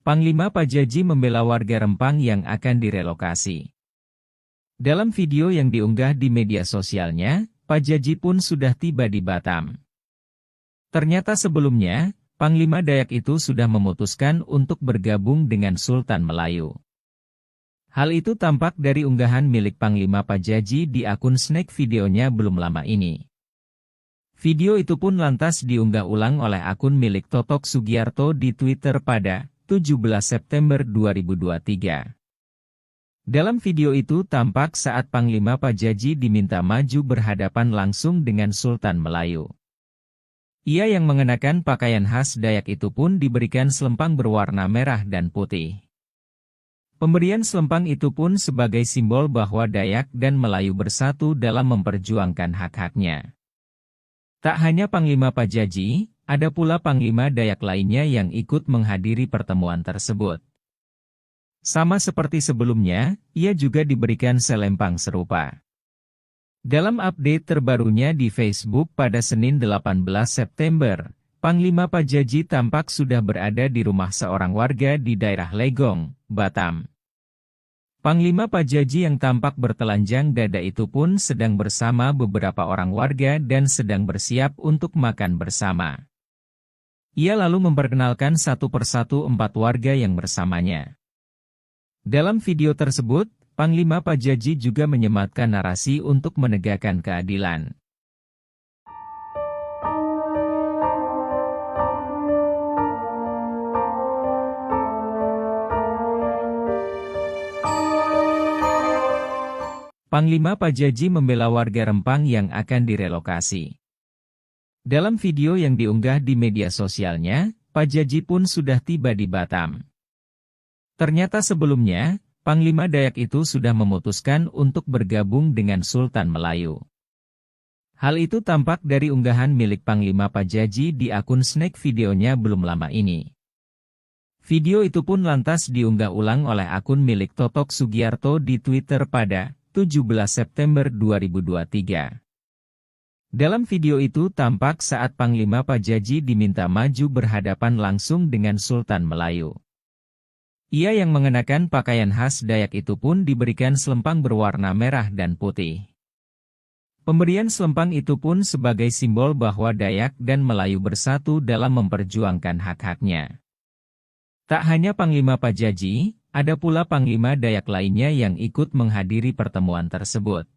Panglima Pajaji membela warga Rempang yang akan direlokasi. Dalam video yang diunggah di media sosialnya, Pajaji pun sudah tiba di Batam. Ternyata sebelumnya, Panglima Dayak itu sudah memutuskan untuk bergabung dengan Sultan Melayu. Hal itu tampak dari unggahan milik Panglima Pajaji di akun Snake videonya belum lama ini. Video itu pun lantas diunggah ulang oleh akun milik Totok Sugiarto di Twitter pada 17 September 2023. Dalam video itu tampak saat Panglima Pajaji diminta maju berhadapan langsung dengan Sultan Melayu. Ia yang mengenakan pakaian khas Dayak itu pun diberikan selempang berwarna merah dan putih. Pemberian selempang itu pun sebagai simbol bahwa Dayak dan Melayu bersatu dalam memperjuangkan hak-haknya. Tak hanya Panglima Pajaji, ada pula Panglima Dayak lainnya yang ikut menghadiri pertemuan tersebut. Sama seperti sebelumnya, ia juga diberikan selempang serupa. Dalam update terbarunya di Facebook pada Senin 18 September, Panglima Pajaji tampak sudah berada di rumah seorang warga di daerah Legong, Batam. Panglima Pajaji yang tampak bertelanjang dada itu pun sedang bersama beberapa orang warga dan sedang bersiap untuk makan bersama. Ia lalu memperkenalkan satu persatu 4 warga yang bersamanya. Dalam video tersebut, Panglima Pajaji juga menyematkan narasi untuk menegakkan keadilan. Panglima Pajaji membela warga Rempang yang akan direlokasi. Dalam video yang diunggah di media sosialnya, Pajaji pun sudah tiba di Batam. Ternyata sebelumnya, Panglima Dayak itu sudah memutuskan untuk bergabung dengan Sultan Melayu. Hal itu tampak dari unggahan milik Panglima Pajaji di akun Snake videonya belum lama ini. Video itu pun lantas diunggah ulang oleh akun milik Totok Sugiarto di Twitter pada 17 September 2023. Dalam video itu tampak saat Panglima Pajaji diminta maju berhadapan langsung dengan Sultan Melayu. Ia yang mengenakan pakaian khas Dayak itu pun diberikan selempang berwarna merah dan putih. Pemberian selempang itu pun sebagai simbol bahwa Dayak dan Melayu bersatu dalam memperjuangkan hak-haknya. Tak hanya Panglima Pajaji, ada pula Panglima Dayak lainnya yang ikut menghadiri pertemuan tersebut.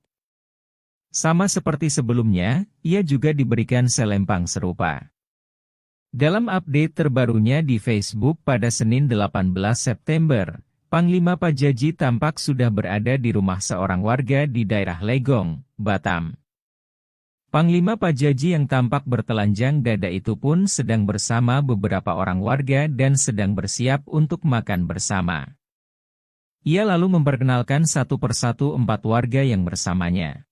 Sama seperti sebelumnya, ia juga diberikan selempang serupa. Dalam update terbarunya di Facebook pada Senin 18 September, Panglima Pajaji tampak sudah berada di rumah seorang warga di daerah Legong, Batam. Panglima Pajaji yang tampak bertelanjang dada itu pun sedang bersama beberapa orang warga dan sedang bersiap untuk makan bersama. Ia lalu memperkenalkan satu persatu 4 warga yang bersamanya.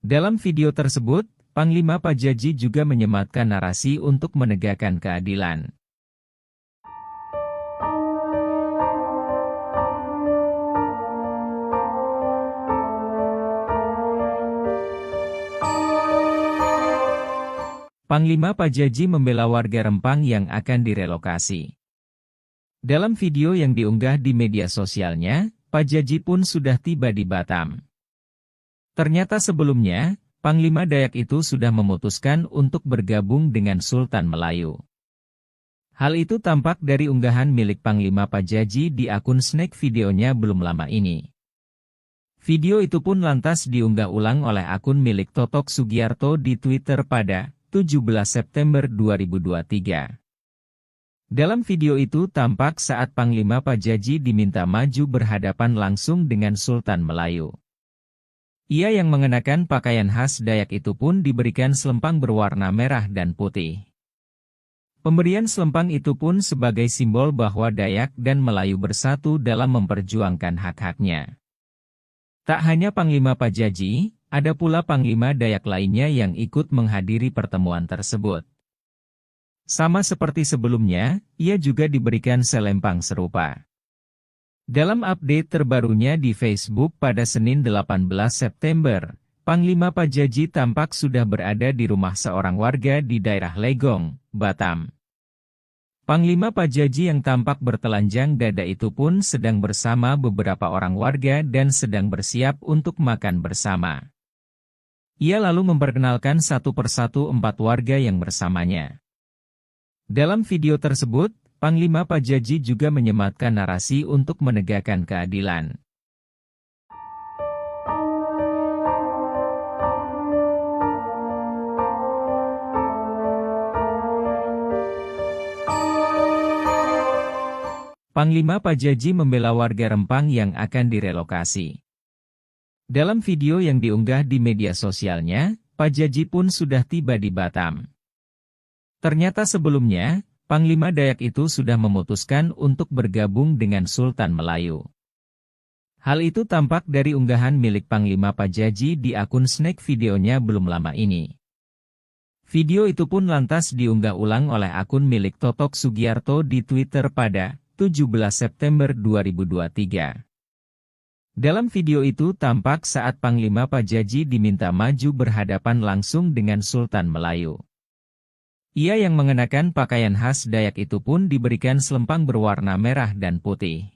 Dalam video tersebut, Panglima Pajaji juga menyematkan narasi untuk menegakkan keadilan. Panglima Pajaji membela warga Rempang yang akan direlokasi. Dalam video yang diunggah di media sosialnya, Pajaji pun sudah tiba di Batam. Ternyata sebelumnya, Panglima Dayak itu sudah memutuskan untuk bergabung dengan Sultan Melayu. Hal itu tampak dari unggahan milik Panglima Pajaji di akun Snake videonya belum lama ini. Video itu pun lantas diunggah ulang oleh akun milik Totok Sugiarto di Twitter pada 17 September 2023. Dalam video itu tampak saat Panglima Pajaji diminta maju berhadapan langsung dengan Sultan Melayu. Ia yang mengenakan pakaian khas Dayak itu pun diberikan selempang berwarna merah dan putih. Pemberian selempang itu pun sebagai simbol bahwa Dayak dan Melayu bersatu dalam memperjuangkan hak-haknya. Tak hanya Panglima Pajaji, ada pula Panglima Dayak lainnya yang ikut menghadiri pertemuan tersebut. Sama seperti sebelumnya, ia juga diberikan selempang serupa. Dalam update terbarunya di Facebook pada Senin 18 September, Panglima Pajaji tampak sudah berada di rumah seorang warga di daerah Legong, Batam. Panglima Pajaji yang tampak bertelanjang dada itu pun sedang bersama beberapa orang warga dan sedang bersiap untuk makan bersama. Ia lalu memperkenalkan satu persatu 4 warga yang bersamanya. Dalam video tersebut, Panglima Pajaji juga menyematkan narasi untuk menegakkan keadilan. Panglima Pajaji membela warga Rempang yang akan direlokasi. Dalam video yang diunggah di media sosialnya, Pajaji pun sudah tiba di Batam. Ternyata sebelumnya, Panglima Dayak itu sudah memutuskan untuk bergabung dengan Sultan Melayu. Hal itu tampak dari unggahan milik Panglima Pajaji di akun Snake videonya belum lama ini. Video itu pun lantas diunggah ulang oleh akun milik Totok Sugiarto di Twitter pada 17 September 2023. Dalam video itu tampak saat Panglima Pajaji diminta maju berhadapan langsung dengan Sultan Melayu. Ia yang mengenakan pakaian khas Dayak itu pun diberikan selempang berwarna merah dan putih.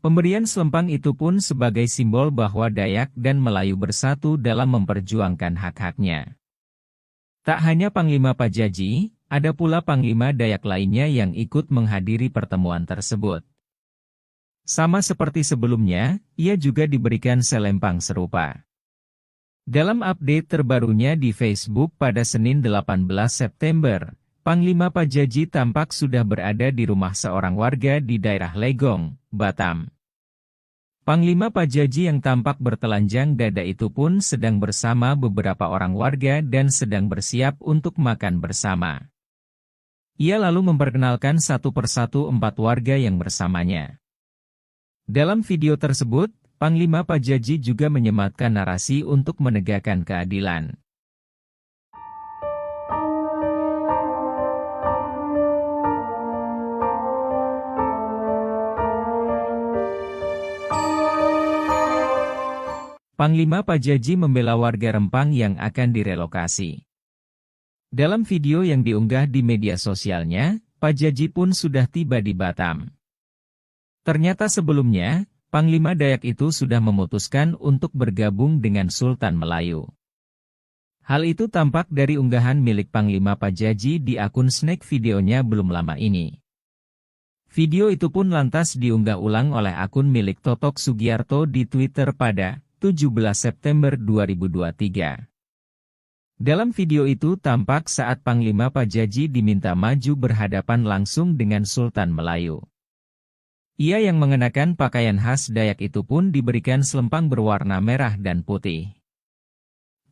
Pemberian selempang itu pun sebagai simbol bahwa Dayak dan Melayu bersatu dalam memperjuangkan hak-haknya. Tak hanya Panglima Pajaji, ada pula Panglima Dayak lainnya yang ikut menghadiri pertemuan tersebut. Sama seperti sebelumnya, ia juga diberikan selempang serupa. Dalam update terbarunya di Facebook pada Senin 18 September, Panglima Pajaji tampak sudah berada di rumah seorang warga di daerah Legong, Batam. Panglima Pajaji yang tampak bertelanjang dada itu pun sedang bersama beberapa orang warga dan sedang bersiap untuk makan bersama. Ia lalu memperkenalkan satu persatu 4 warga yang bersamanya. Dalam video tersebut, Panglima Pajaji juga menyematkan narasi untuk menegakkan keadilan. Panglima Pajaji membela warga Rempang yang akan direlokasi. Dalam video yang diunggah di media sosialnya, Pajaji pun sudah tiba di Batam. Ternyata sebelumnya, Panglima Dayak itu sudah memutuskan untuk bergabung dengan Sultan Melayu. Hal itu tampak dari unggahan milik Panglima Pajaji di akun Snake videonya belum lama ini. Video itu pun lantas diunggah ulang oleh akun milik Totok Sugiarto di Twitter pada 17 September 2023. Dalam video itu tampak saat Panglima Pajaji diminta maju berhadapan langsung dengan Sultan Melayu. Ia yang mengenakan pakaian khas Dayak itu pun diberikan selempang berwarna merah dan putih.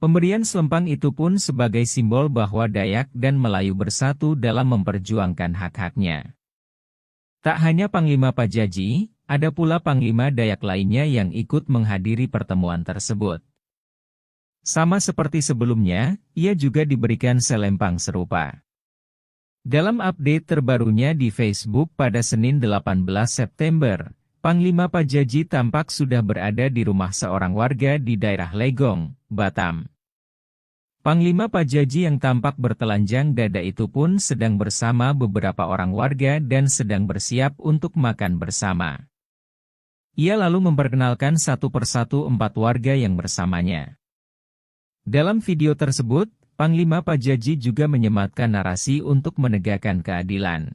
Pemberian selempang itu pun sebagai simbol bahwa Dayak dan Melayu bersatu dalam memperjuangkan hak-haknya. Tak hanya Panglima Pajaji, ada pula Panglima Dayak lainnya yang ikut menghadiri pertemuan tersebut. Sama seperti sebelumnya, ia juga diberikan selempang serupa. Dalam update terbarunya di Facebook pada Senin 18 September, Panglima Pajaji tampak sudah berada di rumah seorang warga di daerah Legong, Batam. Panglima Pajaji yang tampak bertelanjang dada itu pun sedang bersama beberapa orang warga dan sedang bersiap untuk makan bersama. Ia lalu memperkenalkan satu persatu 4 warga yang bersamanya. Dalam video tersebut, Panglima Pajaji juga menyematkan narasi untuk menegakkan keadilan.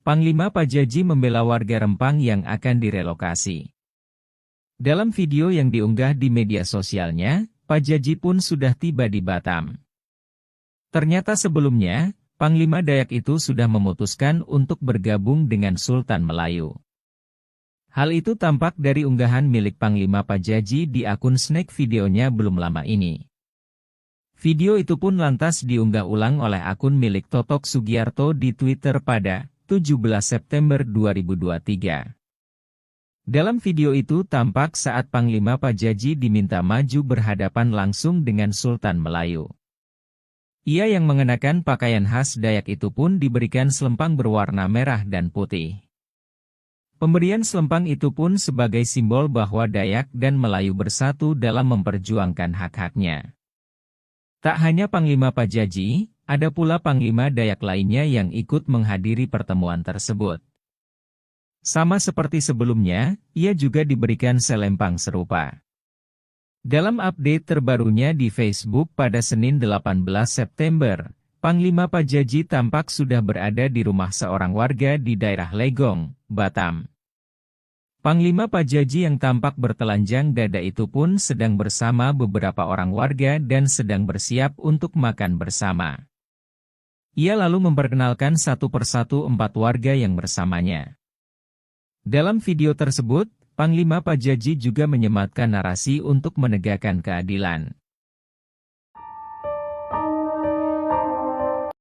Panglima Pajaji membela warga Rempang yang akan direlokasi. Dalam video yang diunggah di media sosialnya, Pajaji pun sudah tiba di Batam. Ternyata sebelumnya, Panglima Dayak itu sudah memutuskan untuk bergabung dengan Sultan Melayu. Hal itu tampak dari unggahan milik Panglima Pajaji di akun Snake videonya belum lama ini. Video itu pun lantas diunggah ulang oleh akun milik Totok Sugiarto di Twitter pada 17 September 2023. Dalam video itu tampak saat Panglima Pajaji diminta maju berhadapan langsung dengan Sultan Melayu. Ia yang mengenakan pakaian khas Dayak itu pun diberikan selempang berwarna merah dan putih. Pemberian selempang itu pun sebagai simbol bahwa Dayak dan Melayu bersatu dalam memperjuangkan hak-haknya. Tak hanya Panglima Pajaji, ada pula Panglima Dayak lainnya yang ikut menghadiri pertemuan tersebut. Sama seperti sebelumnya, ia juga diberikan selempang serupa. Dalam update terbarunya di Facebook pada Senin 18 September, Panglima Pajaji tampak sudah berada di rumah seorang warga di daerah Legong, Batam. Panglima Pajaji yang tampak bertelanjang dada itu pun sedang bersama beberapa orang warga dan sedang bersiap untuk makan bersama. Ia lalu memperkenalkan satu persatu 4 warga yang bersamanya. Dalam video tersebut, Panglima Pajaji juga menyematkan narasi untuk menegakkan keadilan.